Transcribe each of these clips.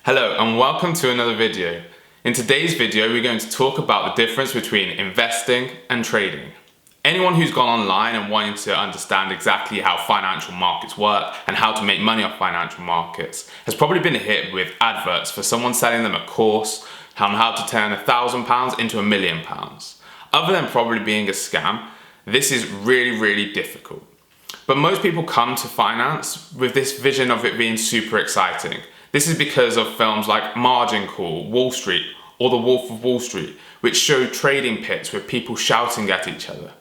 Hello and welcome to another video. In today's video we're going to talk about the difference between investing and trading. Anyone who's gone online and wanting to understand exactly how financial markets work and how to make money off financial markets has probably been hit with adverts for someone selling them a course on how to turn £1,000 into £1 million. Other than probably being a scam, this is really difficult. But most people come to finance with this vision of it being super exciting. This is because of films like Margin Call, Wall Street, or The Wolf of Wall Street, which show trading pits with people shouting at each other.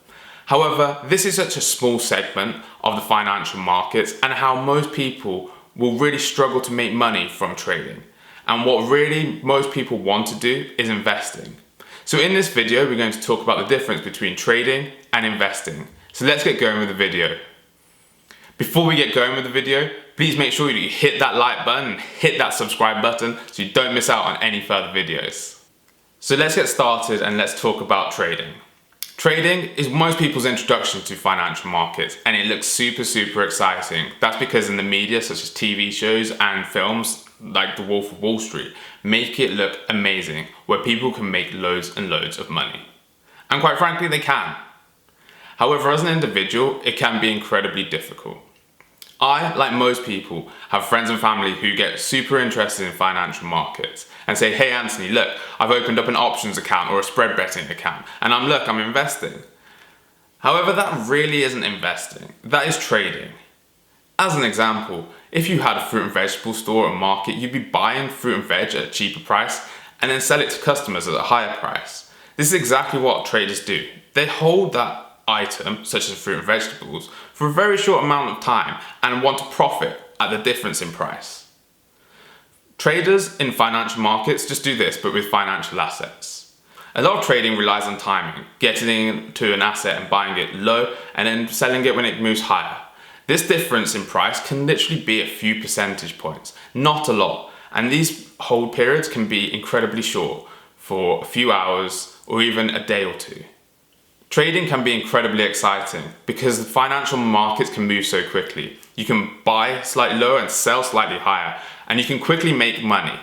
However, this is such a small segment of the financial markets and how most people will really struggle to make money from trading. And what really most people want to do is investing. So in this video, we're going to talk about the difference between trading and investing. So let's get going with the video. Before we get going with the video, please make sure you hit that like button and hit that subscribe button so you don't miss out on any further videos. So let's get started and let's talk about trading. Trading is most people's introduction to financial markets and it looks super exciting. That's because in the media, such as TV shows and films like The Wolf of Wall Street, make it look amazing, where people can make loads and loads of money. And quite frankly, they can. However, as an individual, it can be incredibly difficult. I, like most people, have friends and family who get super interested in financial markets and say, hey Anthony, look, I've opened up an options account or a spread betting account and I'm investing. However, that really isn't investing, that is trading. As an example, if you had a fruit and vegetable store or market, you'd be buying fruit and veg at a cheaper price and then sell it to customers at a higher price. This is exactly what traders do. They hold that item, such as fruit and vegetables, for a very short amount of time and want to profit at the difference in price. Traders in financial markets just do this, but with financial assets. A lot of trading relies on timing, getting into an asset and buying it low and then selling it when it moves higher. This difference in price can literally be a few percentage points, not a lot, and these hold periods can be incredibly short, for a few hours or even a day or two. Trading can be incredibly exciting because the financial markets can move so quickly. You can buy slightly lower and sell slightly higher, and you can quickly make money.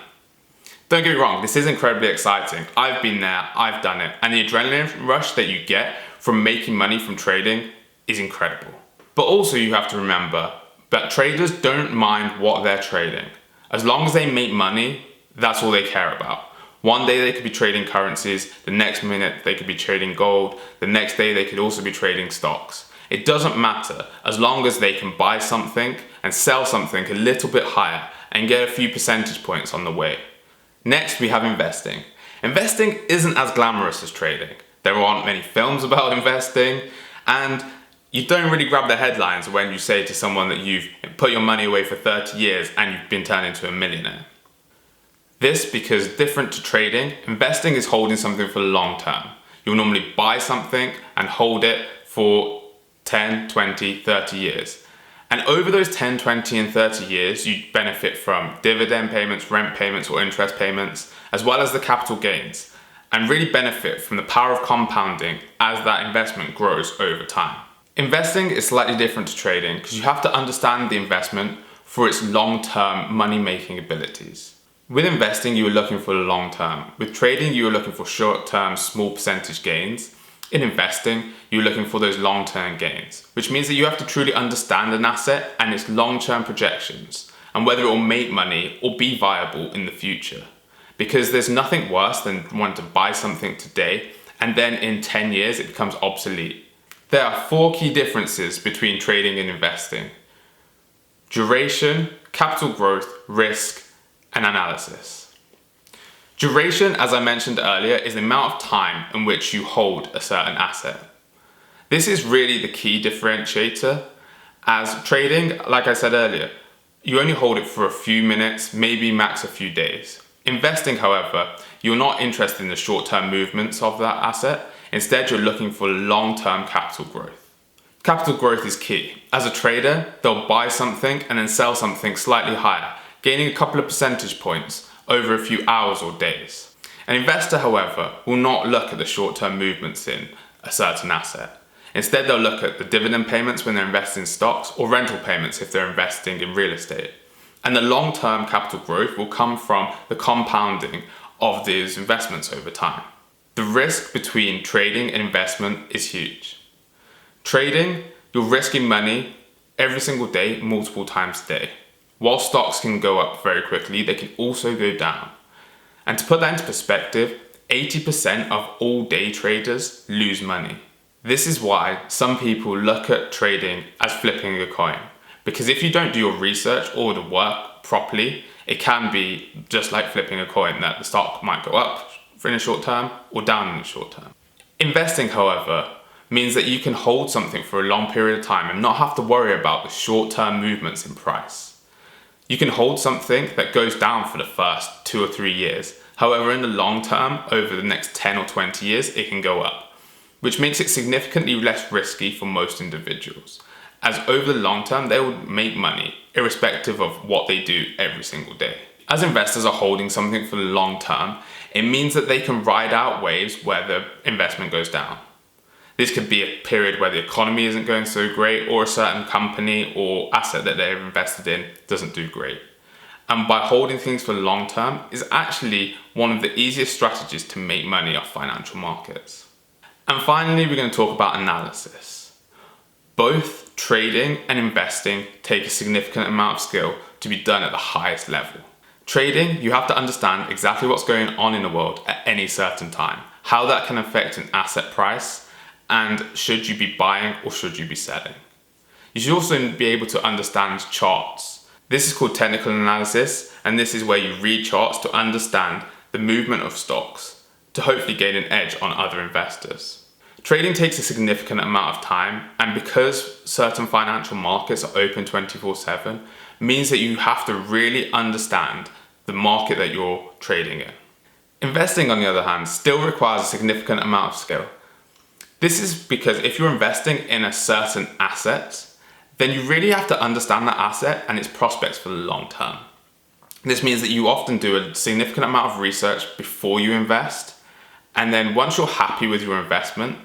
Don't get me wrong, this is incredibly exciting. I've been there, I've done it, and the adrenaline rush that you get from making money from trading is incredible. But also you have to remember that traders don't mind what they're trading. As long as they make money, that's all they care about. One day they could be trading currencies, the next minute they could be trading gold, the next day they could also be trading stocks. It doesn't matter as long as they can buy something and sell something a little bit higher and get a few percentage points on the way. Next we have investing. Investing isn't as glamorous as trading. There aren't many films about investing and you don't really grab the headlines when you say to someone that you've put your money away for 30 years and you've been turned into a millionaire. This because different to trading, investing is holding something for the long term. You'll normally buy something and hold it for 10, 20, 30 years. And over those 10, 20 and 30 years, you benefit from dividend payments, rent payments or interest payments, as well as the capital gains, and really benefit from the power of compounding as that investment grows over time. Investing is slightly different to trading because you have to understand the investment for its long-term money-making abilities. With investing, you are looking for the long term. With trading, you are looking for short-term, small percentage gains. In investing, you're looking for those long-term gains, which means that you have to truly understand an asset and its long-term projections, and whether it will make money or be viable in the future. Because there's nothing worse than wanting to buy something today, and then in 10 years it becomes obsolete. There are 4 key differences between trading and investing: duration, capital growth, risk, and analysis. Duration, as I mentioned earlier, is the amount of time in which you hold a certain asset. This is really the key differentiator, as trading, like I said earlier, you only hold it for a few minutes, maybe max a few days. Investing, however, you're not interested in the short-term movements of that asset. Instead, you're looking for long-term capital growth. Capital growth is key. As a trader, they'll buy something and then sell something slightly higher, gaining a couple of percentage points over a few hours or days. An investor, however, will not look at the short-term movements in a certain asset. Instead, they'll look at the dividend payments when they're investing in stocks or rental payments if they're investing in real estate. And the long-term capital growth will come from the compounding of these investments over time. The risk between trading and investment is huge. Trading, you're risking money every single day, multiple times a day. While stocks can go up very quickly, they can also go down. And to put that into perspective, 80% of all day traders lose money. This is why some people look at trading as flipping a coin. Because if you don't do your research or the work properly, it can be just like flipping a coin, that the stock might go up in the short term or down in the short term. Investing, however, means that you can hold something for a long period of time and not have to worry about the short-term movements in price. You can hold something that goes down for the first 2 or 3 years. However, in the long term, over the next 10 or 20 years, it can go up, which makes it significantly less risky for most individuals, as over the long term, they will make money irrespective of what they do every single day. As investors are holding something for the long term, it means that they can ride out waves where the investment goes down. This could be a period where the economy isn't going so great, or a certain company or asset that they've invested in doesn't do great. And by holding things for the long term is actually one of the easiest strategies to make money off financial markets. And finally, we're going to talk about analysis. Both trading and investing take a significant amount of skill to be done at the highest level. Trading, you have to understand exactly what's going on in the world at any certain time, how that can affect an asset price, and should you be buying or should you be selling. You should also be able to understand charts. This is called technical analysis, and this is where you read charts to understand the movement of stocks to hopefully gain an edge on other investors. Trading takes a significant amount of time, and because certain financial markets are open 24/7, means that you have to really understand the market that you're trading in. Investing, on the other hand, still requires a significant amount of skill. This is because if you're investing in a certain asset, then you really have to understand that asset and its prospects for the long term. This means that you often do a significant amount of research before you invest, and then once you're happy with your investment,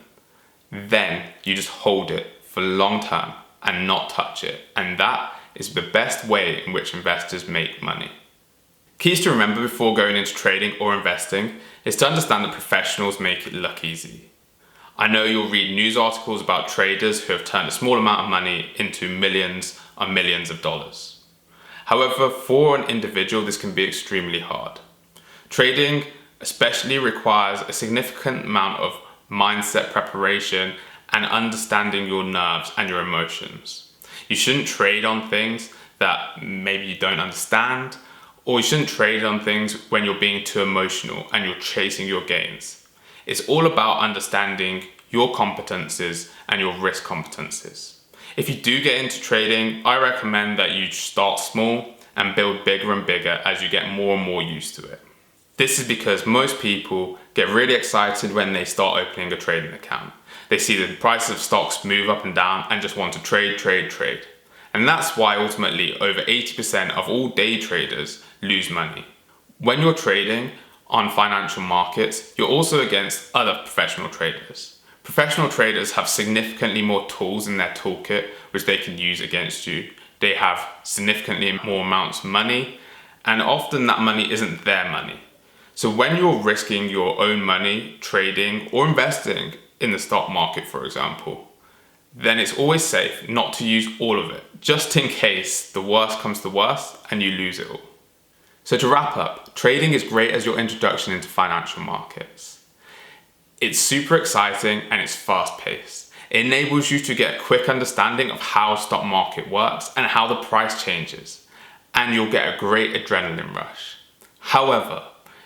then you just hold it for the long term and not touch it. And that is the best way in which investors make money. Keys to remember before going into trading or investing is to understand that professionals make it look easy. I know you'll read news articles about traders who have turned a small amount of money into millions or millions of dollars. However, for an individual, this can be extremely hard. Trading especially requires a significant amount of mindset preparation and understanding your nerves and your emotions. You shouldn't trade on things that maybe you don't understand, or you shouldn't trade on things when you're being too emotional and you're chasing your gains. It's all about understanding your competencies and your risk competencies. If you do get into trading, I recommend that you start small and build bigger and bigger as you get more and more used to it. This is because most people get really excited when they start opening a trading account. They see the price of stocks move up and down and just want to trade, trade, trade. And that's why ultimately over 80% of all day traders lose money. When you're trading on financial markets, you're also against other professional traders. Professional traders have significantly more tools in their toolkit which they can use against you. They have significantly more amounts of money, and often that money isn't their money. So when you're risking your own money trading or investing in the stock market, for example, then it's always safe not to use all of it, just in case the worst comes to worst and you lose it all. So to wrap up, trading is great as your introduction into financial markets. It's super exciting and it's fast paced. It enables you to get a quick understanding of how a stock market works and how the price changes, and you'll get a great adrenaline rush. However,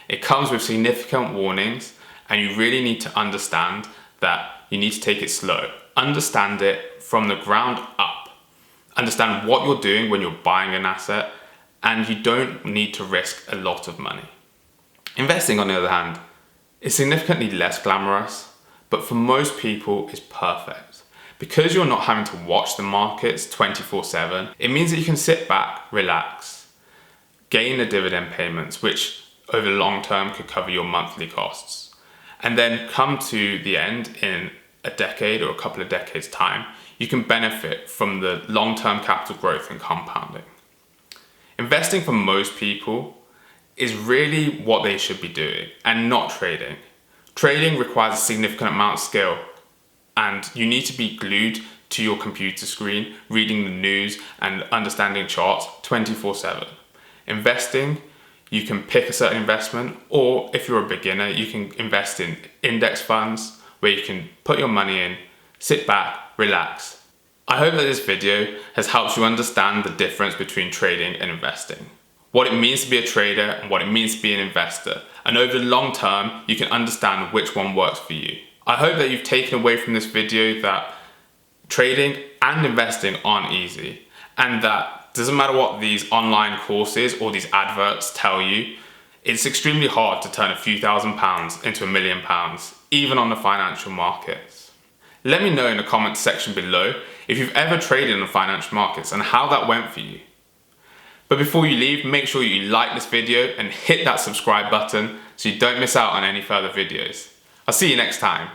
it comes with significant warnings, and you really need to understand that you need to take it slow. Understand it from the ground up. Understand what you're doing when you're buying an asset, and you don't need to risk a lot of money. Investing, on the other hand, is significantly less glamorous, but for most people is perfect. Because you're not having to watch the markets 24/7, it means that you can sit back, relax, gain the dividend payments, which over the long term could cover your monthly costs, and then come to the end in a decade or a couple of decades time, you can benefit from the long-term capital growth and compounding. Investing for most people is really what they should be doing and not trading. Trading requires a significant amount of skill, and you need to be glued to your computer screen, reading the news and understanding charts 24/7. Investing, you can pick a certain investment, or if you're a beginner, you can invest in index funds where you can put your money in, sit back, relax. I hope that this video has helped you understand the difference between trading and investing, what it means to be a trader and what it means to be an investor, and over the long term, you can understand which one works for you. I hope that you've taken away from this video that trading and investing aren't easy, and that doesn't matter what these online courses or these adverts tell you, it's extremely hard to turn a few £1,000s into £1 million, even on the financial markets. Let me know in the comments section below if you've ever traded in the financial markets and how that went for you. But before you leave, make sure you like this video and hit that subscribe button so you don't miss out on any further videos. I'll see you next time.